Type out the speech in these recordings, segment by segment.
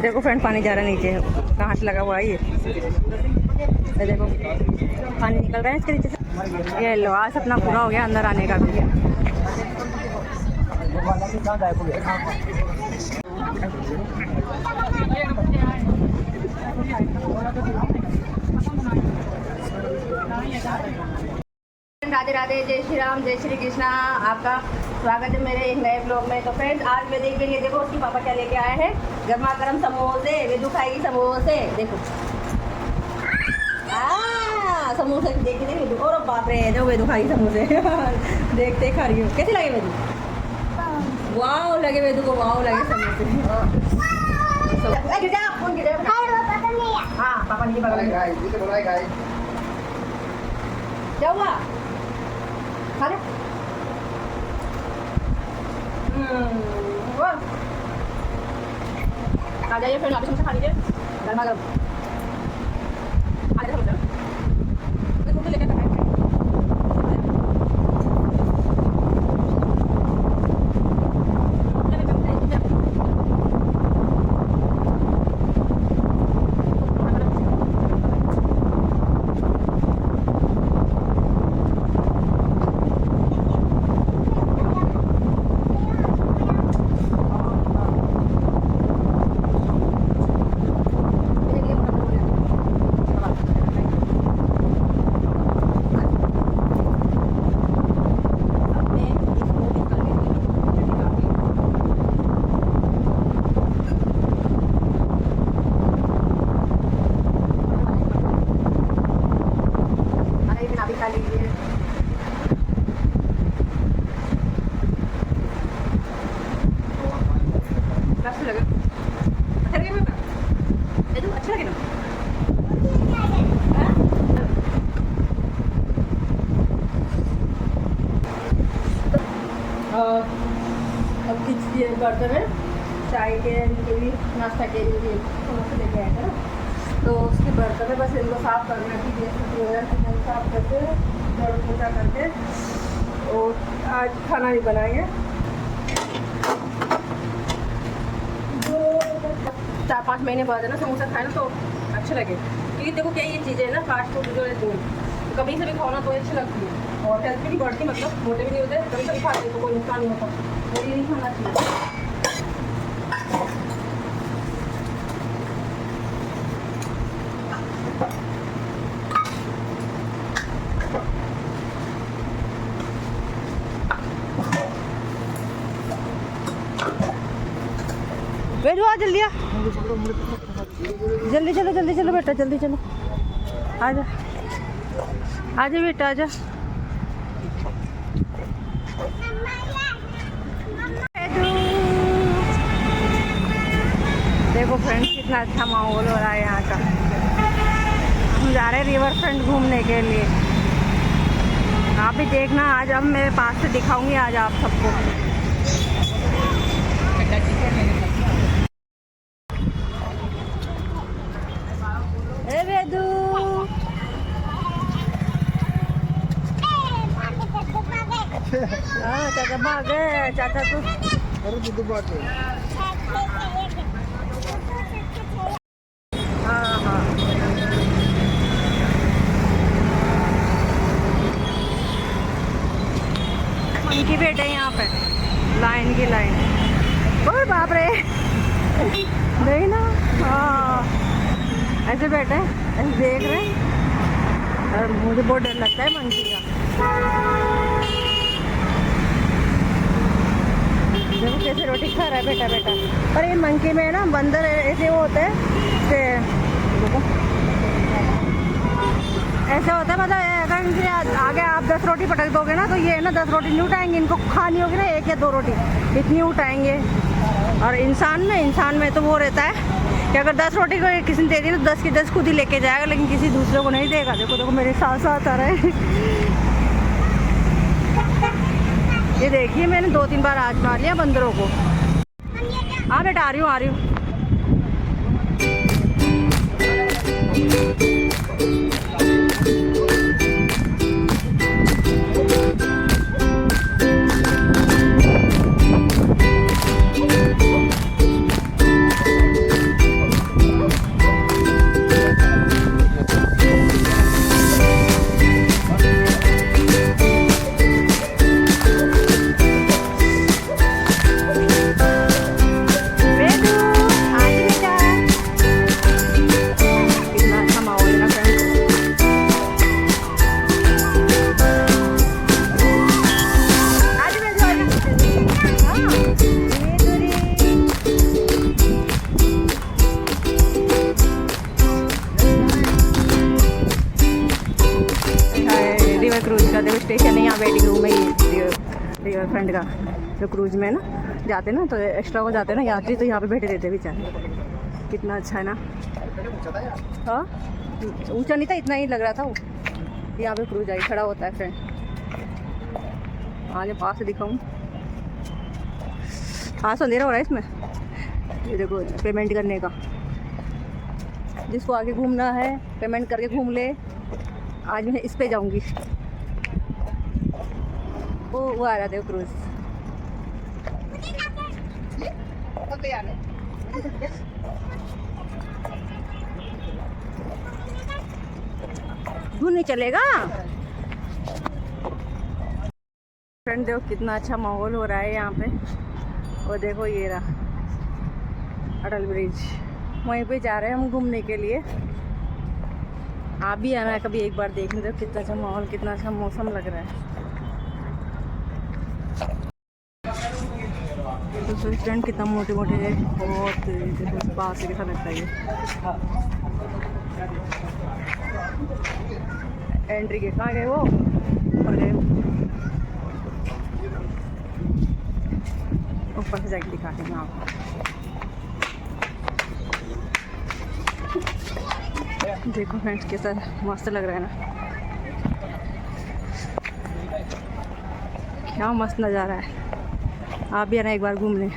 देखो फ्रेंड पानी जा रहा है नीचे, कहाँ से लगा हुआ है ये देखो पानी निकल रहा है इसके नीचे से। ये लो आज अपना पूरा हो गया अंदर आने का भी। राधे राधे, जय श्री राम, जय श्री कृष्णा। आपका स्वागत है मेरे एक नए ब्लॉग में। तो फ्रेंड्स आज मैं देखेंगे, देखो उसकी पापा क्या लेके आए हैं, गर्मा गर्म समोसे। वेदू खाएगी समोसे, देखो समोसे देखिए देखिए वेदू। और बाप रे देखो वेदू खाएगी समोसे देखते खा रही हो। कैसे लगे वेदू? वाह लगे वेदू को, वाह लगे समोसे। हाँ पापा नीचे पकड़। क्या हुआ? खा ले। आ जाइए फिर आप समोसा खा लीजिए गर्मा गर्म। खा लीजिए समोसा। मैं तुमसे लेकर खाएंगे। अच्छा लगे ना? अब किसी बर्तन में चाय के लिए नाश्ता के लिए समोसे लेके आए थे ना, तो उसके बर्तन में बस इनको साफ करना है। किचन साफ करके झाड़ू पोछा करके और आज खाना भी बनाएंगे। 4-5 महीने बाद है ना समोसा खाए ना तो अच्छा लगे, क्योंकि देखो क्या ये चीज़ें है ना फास्ट फूड जो रहती हैं तो कभी से भी खाओ ना तो अच्छी लगती है और हेल्थ भी नहीं बढ़ती, मतलब मोटे भी नहीं होते। कभी कभी खाते तो कोई नुकसान नहीं होता, और ये नहीं खाना चाहिए। वेदू आ जल्दी आ, जल्दी चलो जल्दी चलो बेटा, जल्दी चलो आजा आजा बेटा आजा। देखो फ्रेंड्स कितना अच्छा माहौल हो रहा है यहाँ का। हम जा रहे हैं रिवर फ्रंट घूमने के लिए। आप भी देखना आज, अब मेरे पास से दिखाऊंगी आज आप सबको। चाचा भाग गए, चाचा तो हाँ मंकी बैठे यहाँ पे लाइन की लाइन। और बाप रे नहीं ना, हाँ ऐसे बैठे ऐसे देख रहे हैं और मुझे बहुत डर लगता है मंकी का। देखो कैसे रोटी खा रहा है बेटा बेटा। पर ये मंकी में ना बंदर ऐसे वो होते हैं कि ऐसे होता है, मतलब अगर इनके आगे आप 10 रोटी पटक दोगे ना तो ये ना 10 रोटी नहीं उठाएंगे। इनको खानी होगी ना 1 या 2 रोटी इतनी उठाएंगे। और इंसान में तो वो रहता है कि अगर 10 रोटी को किसी ने दे दी तो 10 की 10 खुद ही लेके जाएगा, लेकिन किसी दूसरे को नहीं देगा। देखो देखो मेरे साथ साथ आ रहा है। ये देखिए मैंने 2-3 बार आजमा लिया बंदरों को। हाँ बेटा आ रही हूँ। पेमेंट का, जो क्रूज में ना जाते ना तो एक्स्ट्रा हो जाते ना यात्री, तो यहाँ पे बैठे रहते बेचारे। कितना अच्छा है ना। हाँ ऊंचा नहीं था, इतना ही लग रहा था वो। यहाँ पे क्रूज आई खड़ा होता है फ्रेंड। आज पास से दिखाऊँ, खास अंधेरा हो रहा है इसमें। ये देखो पेमेंट करने का, जिसको आगे घूमना है पेमेंट करके घूम ले। आज मैं इस पे जाऊंगी। वो आ रहा था क्रूज। दूर नहीं चलेगा। फ्रेंड देखो कितना अच्छा माहौल हो रहा है यहाँ पे। और देखो ये रहा अटल ब्रिज, वहीं पे जा रहे हैं हम घूमने के लिए। आप भी आना कभी एक बार देखने, दो कितना अच्छा माहौल, कितना अच्छा मौसम लग रहा है। तो फ्रेंड कितना मोटे मोटे है, बहुत पास कैसा लगता है ये। एंट्री गेट कहाँ गए वो, और गए ऊपर से जाके दिखाते हैं आपको। देखो फ्रेंड्स कैसा मस्त लग रहा है ना, क्या मस्त नज़ारा है। आप भी आना एक बार घूम लें।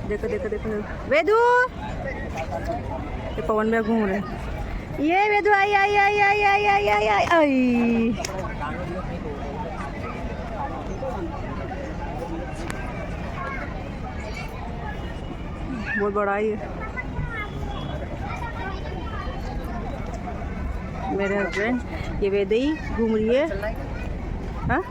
देखो देखो देखो वेदू, ये पवन में घूम रहे हैं। ये वेदू आई आई आई आई आई आई आई आई आई। बहुत बड़ा ही है। मेरे हस्बैंड ये वेदई घूम रही है। हाँ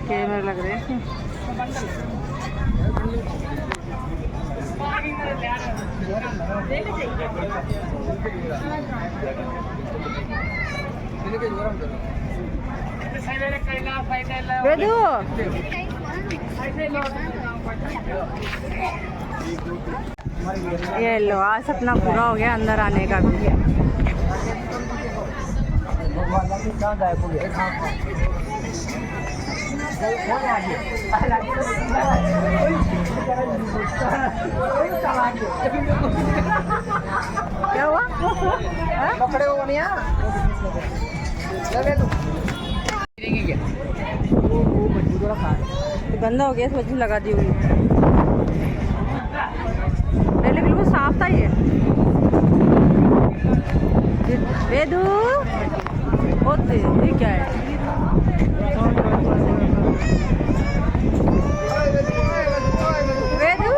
कैमरे लग रहे हैं। वेदू ये लो, आज सपना पूरा हो गया अंदर आने का भी। क्या हुआ? पकड़े हो नहीं? गंदा हो गया, इस वजह से लगा दी हुई। पहले बिल्कुल साफ था ये। वेदू होते ये क्या है? वेदू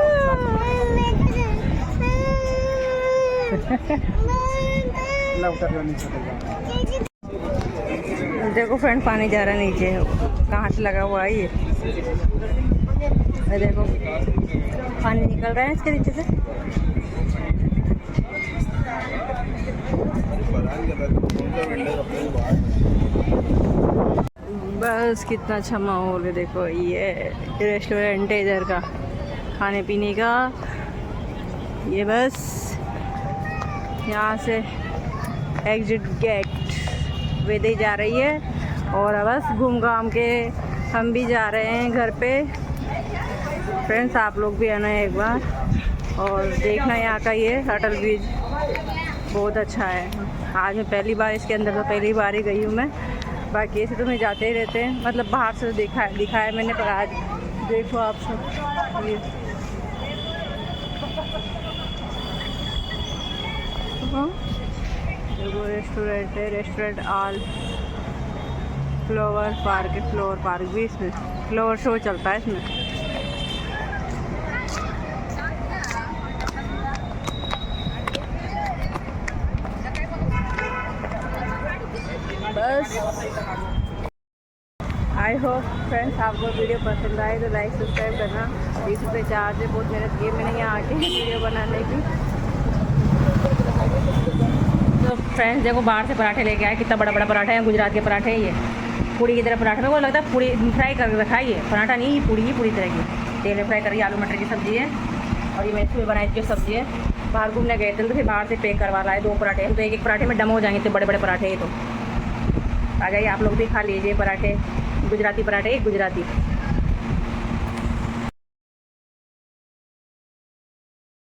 देखो फ्रेंड पानी जा रहा है नीचे, कहाँ से लगा हुआ है ये। देखो पानी निकल रहा है इसके नीचे से। बस कितना अच्छा माहौल है। देखो ये रेस्टोरेंट है इधर का, खाने पीने का। ये बस यहाँ से एग्जिट गेट वेदई जा रही है, और बस घूम घाम के हम भी जा रहे हैं घर पे। फ्रेंड्स आप लोग भी आना है एक बार और देखना यहाँ का ये अटल ब्रिज, बहुत अच्छा है। आज मैं पहली बार इसके अंदर, तो पहली बार ही गई हूँ मैं। बाकी ऐसे तो मैं जाते ही रहते हैं, मतलब बाहर से दिखाया मैंने, पर आज देखो आप सब ये। देखो रेस्टोरेंट है, रेस्टोरेंट ऑल फ्लावर पार्क है। फ्लावर पार्क भी इसमें फ्लावर शो चलता है इसमें। बस आई होप फ्रेंड्स आपको वीडियो पसंद आए तो लाइक सब्सक्राइब करना। 20 रुपये चार्ज है, बहुत मेहनत की मैंने यहाँ आके वीडियो बनाने की। तो फ्रेंड्स देखो बाहर से पराठे लेके आए, कितना बड़ा बड़ा पराठा है, गुजरात के पराठे है ये, पूड़ी की तरह पराठा। मेरे को लगता है पूड़ी फ्राई कर रखा है, ये पराठा नहीं, पूड़ी ही पूरी तरह की तेल में फ्राई करी। आलू मटर की सब्ज़ी है और ये मैंने सुबह बनाई थी सब्ज़ी है। बाहर घूमने गए थे तो फिर बाहर से पैक करवा लाए 2 पराठे, हम तो एक पराठे में डम हो जाएंगे, तो बड़े बड़े पराठे। ये तो आ जाइए आप लोग भी खा लीजिए पराठे, गुजराती पराठे, गुजराती।